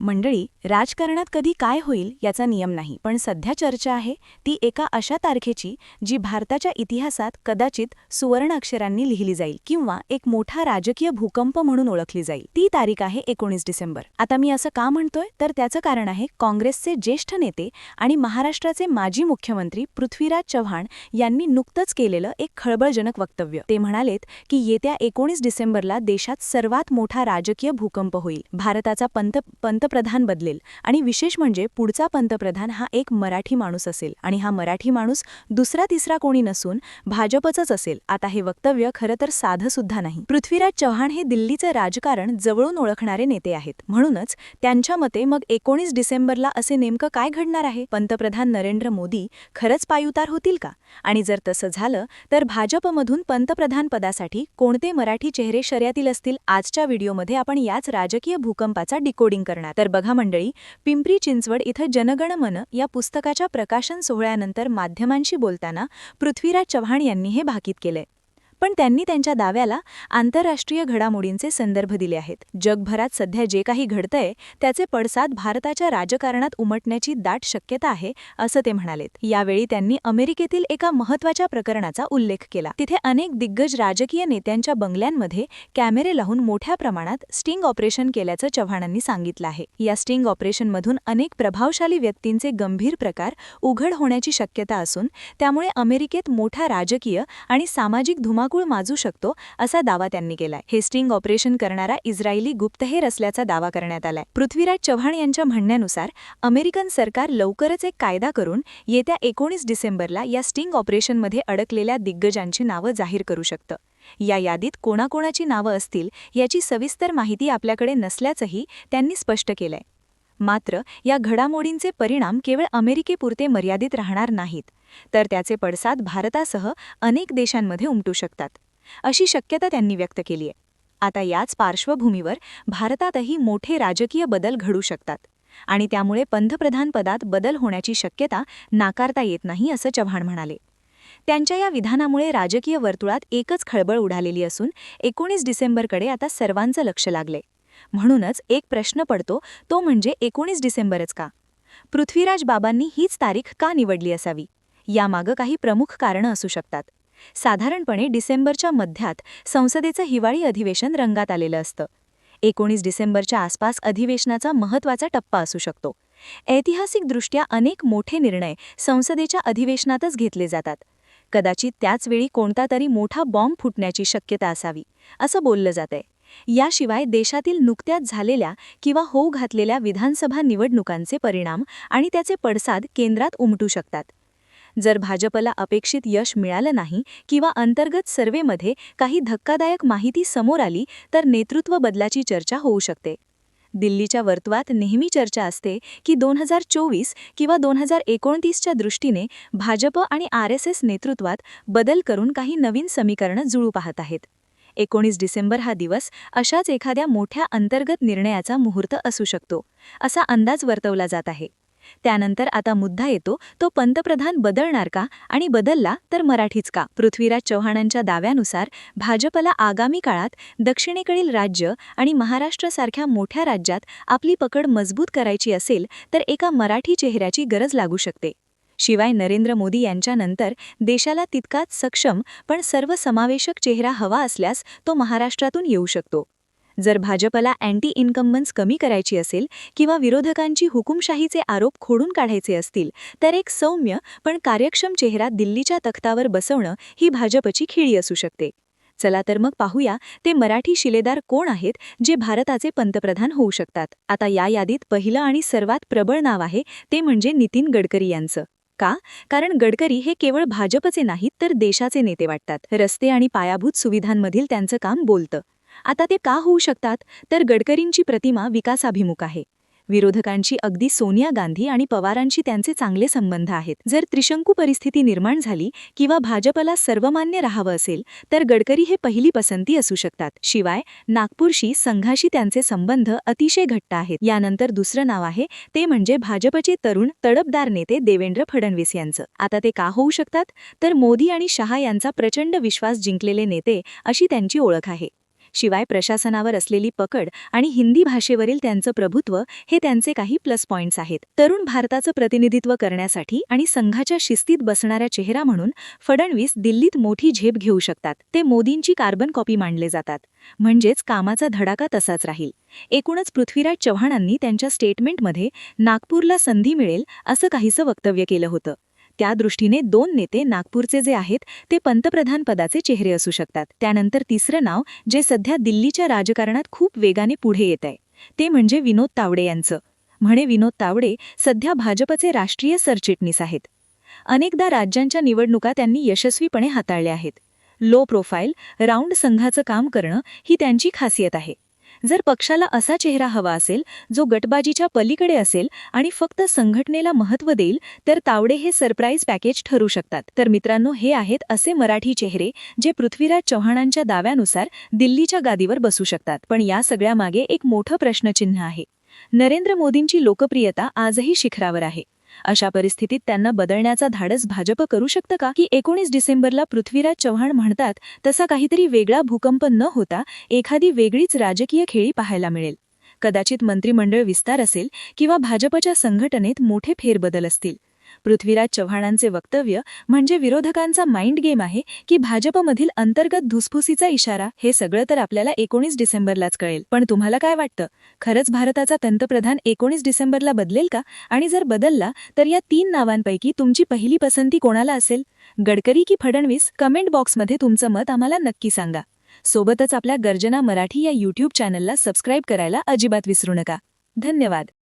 मंडळी, राजकारणात कधी काय होईल याचा नियम नाही, पण सध्या चर्चा आहे ती एका अशा तारखेची जी भारताच्या इतिहासात कदाचित सुवर्ण अक्षरांनी लिहिली जाईल किंवा एक मोठा राजकीय भूकंप म्हणून ओळखली जाईल. ती तारीख आहे 19 डिसेंबर. आता मी असं का म्हणतोय तर त्याचं कारण आहे काँग्रेसचे ज्येष्ठ नेते आणि महाराष्ट्राचे माजी मुख्यमंत्री पृथ्वीराज चव्हाण यांनी नुकतंच केलेलं एक खळबळजनक वक्तव्य. ते म्हणालेत की येत्या 19 डिसेंबरला देशात सर्वात मोठा राजकीय भूकंप होईल. भारताचा पंतप्रधान बदलेल आणि विशेष म्हणजे पुढचा पंतप्रधान हा एक मराठी माणूस असेल आणि हा मराठी माणूस दुसरा तिसरा कोणी नसून भाजपचंच असेल. आता हे वक्तव्य खरं तर साधं सुद्धा नाही. पृथ्वीराज चव्हाण हे दिल्लीचं राजकारण जवळून ओळखणारे नेते आहेत. म्हणूनच त्यांच्या मते मग 19 डिसेंबरला असे नेमकं काय घडणार आहे? पंतप्रधान नरेंद्र मोदी खरंच पायउतार होतील का? आणि जर तसं झालं तर भाजपमधून पंतप्रधान पदासाठी कोणते मराठी चेहरे शर्यतील असतील? आजच्या व्हिडिओमध्ये आपण याच राजकीय भूकंपाचा डिकोडिंग करणार. तर बघा मंडळी, पिंपरी चिंचवड इथं जनगण मन या पुस्तकाच्या प्रकाशन सोहळ्यानंतर माध्यमांशी बोलताना पृथ्वीराज चव्हाण यांनी हे भाकीत केलंय. पण त्यांनी त्यांच्या दाव्याला आंतरराष्ट्रीय घडामोडींचे संदर्भ दिले आहेत. जगभरात सध्या जे काही घडतंय त्याचे पडसाद भारताच्या राजकारणात उमटण्याची दाट शक्यता आहे, असं ते म्हणालेत. यावेळी त्यांनी अमेरिकेतील एका महत्त्वाच्या प्रकरणाचा उल्लेख केला. तिथे अनेक दिग्गज राजकीय नेत्यांच्या बंगल्यांमध्ये कॅमेरे लावून मोठ्या प्रमाणात स्टिंग ऑपरेशन केल्याचं चव्हाणांनी सांगितलं आहे. या स्टिंग ऑपरेशनमधून अनेक प्रभावशाली व्यक्तींचे गंभीर प्रकार उघड होण्याची शक्यता असून त्यामुळे अमेरिकेत मोठा राजकीय आणि सामाजिक धुमाकूळ माजू शकतो, असा दावा त्यांनी केलाय. हे स्टिंग ऑपरेशन करणारा इस्रायली गुप्तहेर असल्याचा दावा करण्यात आलाय. पृथ्वीराज चव्हाण यांच्या म्हणण्यानुसार अमेरिकन सरकार लवकरच एक कायदा करून येत्या 19 डिसेंबरला या स्टिंग ऑपरेशनमध्ये अडकलेल्या दिग्गजांची नावं जाहीर करू शकतं. या यादीत कोणाकोणाची नावं असतील याची सविस्तर माहिती आपल्याकडे नसल्याचंही त्यांनी स्पष्ट केलंय. मात्र या घडामोडींचे परिणाम केवळ अमेरिकेपुरते मर्यादित राहणार नाहीत, तर त्याचे पडसाद भारतासह अनेक देशांमध्ये उमटू शकतात, अशी शक्यता त्यांनी व्यक्त केली आहे. आता याच पार्श्वभूमीवर भारतातही मोठे राजकीय बदल घडू शकतात आणि त्यामुळे पंतप्रधानपदात बदल होण्याची शक्यता नाकारता येत नाही, असं चव्हाण म्हणाले. त्यांच्या या विधानामुळे राजकीय वर्तुळात एकच खळबळ उडालेली असून 19 डिसेंबरकडे आता सर्वांचं लक्ष लागलंय. म्हणूनच एक प्रश्न पडतो, तो म्हणजे 19 डिसेंबरच का? पृथ्वीराज बाबांनी हीच तारीख का निवडली असावी? यामागं काही प्रमुख कारणं असू शकतात. साधारणपणे डिसेंबरच्या मध्यात संसदेचं हिवाळी अधिवेशन रंगात आलेलं असतं. 19 डिसेंबरच्या आसपास अधिवेशनाचा महत्त्वाचा टप्पा असू शकतो. ऐतिहासिकदृष्ट्या अनेक मोठे निर्णय संसदेच्या अधिवेशनातच घेतले जातात. कदाचित त्याच वेळी कोणता तरी मोठा बॉम्ब फुटण्याची शक्यता असावी, असं बोललं जातंय. याशिवाय देशातील नुकत्याच झालेल्या किंवा होऊ घातलेल्या विधानसभा निवडणुकांचे परिणाम आणि त्याचे पडसाद केंद्रात उमटू शकतात. जर भाजपला अपेक्षित यश मिळालं नाही किंवा अंतर्गत सर्व्हेमध्ये काही धक्कादायक माहिती समोर आली तर नेतृत्व बदलाची चर्चा होऊ शकते. दिल्लीच्या वर्तुळात नेहमी चर्चा असते की 2024 किंवा 2029च्या दृष्टीने भाजप आणि RSS नेतृत्वात बदल करून काही नवीन समीकरणं जुळू पाहत आहेत. 19 डिसेंबर हा दिवस अशाच एखाद्या मोठ्या अंतर्गत निर्णयाचा मुहूर्त असू शकतो, असा अंदाज वर्तवला जात आहे. त्यानंतर आता मुद्दा येतो, तो पंतप्रधान बदलणार का आणि बदलला तर मराठीच का? पृथ्वीराज चव्हाणांच्या दाव्यानुसार भाजपला आगामी काळात दक्षिणेकडील राज्य आणि महाराष्ट्रासारख्या मोठ्या राज्यात आपली पकड मजबूत करायची असेल तर एका मराठी चेहऱ्याची गरज लागू शकते. शिवाय नरेंद्र मोदी यांच्यानंतर देशाला तितकाच सक्षम पण सर्वसमावेशक चेहरा हवा असल्यास तो महाराष्ट्रातून येऊ शकतो. जर भाजपला अँटी इन्कम्बन्स कमी करायची असेल किंवा विरोधकांची हुकुमशाहीचे आरोप खोडून काढायचे असतील तर एक सौम्य पण कार्यक्षम चेहरा दिल्लीच्या तख्तावर बसवणं ही भाजपची खिळी असू शकते. चला तर मग पाहूया ते मराठी शिलेदार कोण आहेत जे भारताचे पंतप्रधान होऊ शकतात. आता या यादीत पहिलं आणि सर्वात प्रबळ नाव आहे ते म्हणजे नितीन गडकरी यांचं. का? कारण गडकरी हे केवळ भाजपचे नाहीत तर देशाचे नेते वाटतात. रस्ते आणि पायाभूत सुविधांमधील त्यांचं काम बोलतं. आता ते का होऊ शकतात? तर गडकरींची प्रतिमा विकासाभिमुख आहे. विरोधकांची अगदी सोनिया गांधी आणि पवारांशी त्यांचे चांगले संबंध आहेत. जर त्रिशंकू परिस्थिती निर्माण झाली किंवा भाजपला सर्वमान्य राहावं असेल तर गडकरी हे पहिली पसंती असू शकतात. शिवाय नागपूरशी संघाशी त्यांचे संबंध अतिशय घट्ट आहेत. यानंतर दुसरं नाव आहे ते म्हणजे भाजपचे तरुण तडफदार नेते देवेंद्र फडणवीस यांचं. आता ते का होऊ शकतात? तर मोदी आणि शहा यांचा प्रचंड विश्वास जिंकलेले नेते अशी त्यांची ओळख आहे. शिवाय प्रशासनावर असलेली पकड आणि हिंदी भाषेवरील त्यांचं प्रभुत्व हे त्यांचे काही प्लस पॉइंट्स आहेत. तरुण भारताचं प्रतिनिधित्व करण्यासाठी आणि संघाच्या शिस्तीत बसणाऱ्या चेहरा म्हणून फडणवीस दिल्लीत मोठी झेप घेऊ शकतात. ते मोदींची कार्बन कॉपी मानले जातात. म्हणजेच कामाचा धडाका तसाच राहील. एकूणच पृथ्वीराज चव्हाणांनी त्यांच्या स्टेटमेंटमध्ये नागपूरला संधी मिळेल असं काहीसं वक्तव्य केलं होतं. त्या दृष्टीने दोन नेते नागपूरचे जे आहेत ते पंतप्रधान पदाचे चेहरे असू शकतात. त्यानंतर तिसरं नाव जे सध्या दिल्लीच्या राजकारणात खूप वेगाने पुढे येत आहे ते म्हणजे विनोद तावडे यांचं. विनोद तावडे सध्या भाजपचे राष्ट्रीय सरचिटणीस आहेत. अनेकदा राज्यांच्या निवडणुका त्यांनी यशस्वीपणे हाताळल्या आहेत. लो प्रोफाईल, राऊंड संघाचं काम करणं ही त्यांची खासियत आहे. जर पक्षाला असा चेहरा हवा असेल जो गटबाजीच्या पलीकडे असेल आणि फक्त संघटनेला महत्त्व देईल तर तावडे हे सरप्राईज पॅकेज ठरू शकतात. तर मित्रांनो, हे आहेत असे मराठी चेहरे जे पृथ्वीराज चव्हाणांच्या दाव्यानुसार दिल्लीच्या गादीवर बसू शकतात. पण या सगळ्यामागे एक मोठं प्रश्नचिन्ह आहे. नरेंद्र मोदींची लोकप्रियता आजही शिखरावर आहे. अशा परिस्थितीत त्यांना बदलण्याचा धाडस भाजप करू शकतं का? की 19 डिसेंबरला पृथ्वीराज चव्हाण म्हणतात तसा काहीतरी वेगळा भूकंप न होता एखादी वेगळीच राजकीय खेळी पाहायला मिळेल. कदाचित मंत्रिमंडळ विस्तार असेल किंवा भाजपच्या संघटनेत मोठे फेरबदल असतील. पृथ्वीराज चव्हाणांचे वक्तव्य म्हणजे विरोधकांचा माइंड गेम आहे की भाजपमधील अंतर्गत धुसफुसीचा इशारा? हे सगळं तर आपल्याला 19 डिसेंबरलाच कळेल. पण तुम्हाला काय वाटतं, खरंच भारताचा पंतप्रधान 19 डिसेंबरला बदलेल का? आणि जर बदलला तर या 3 नावांपैकी तुमची पहिली पसंती कोणाला असेल? गडकरी की फडणवीस? कमेंट बॉक्समध्ये तुमचं मत आम्हाला नक्की सांगा. सोबतच आपल्या गर्जना मराठी या YouTube चॅनलला सबस्क्राईब करायला अजिबात विसरू नका. धन्यवाद.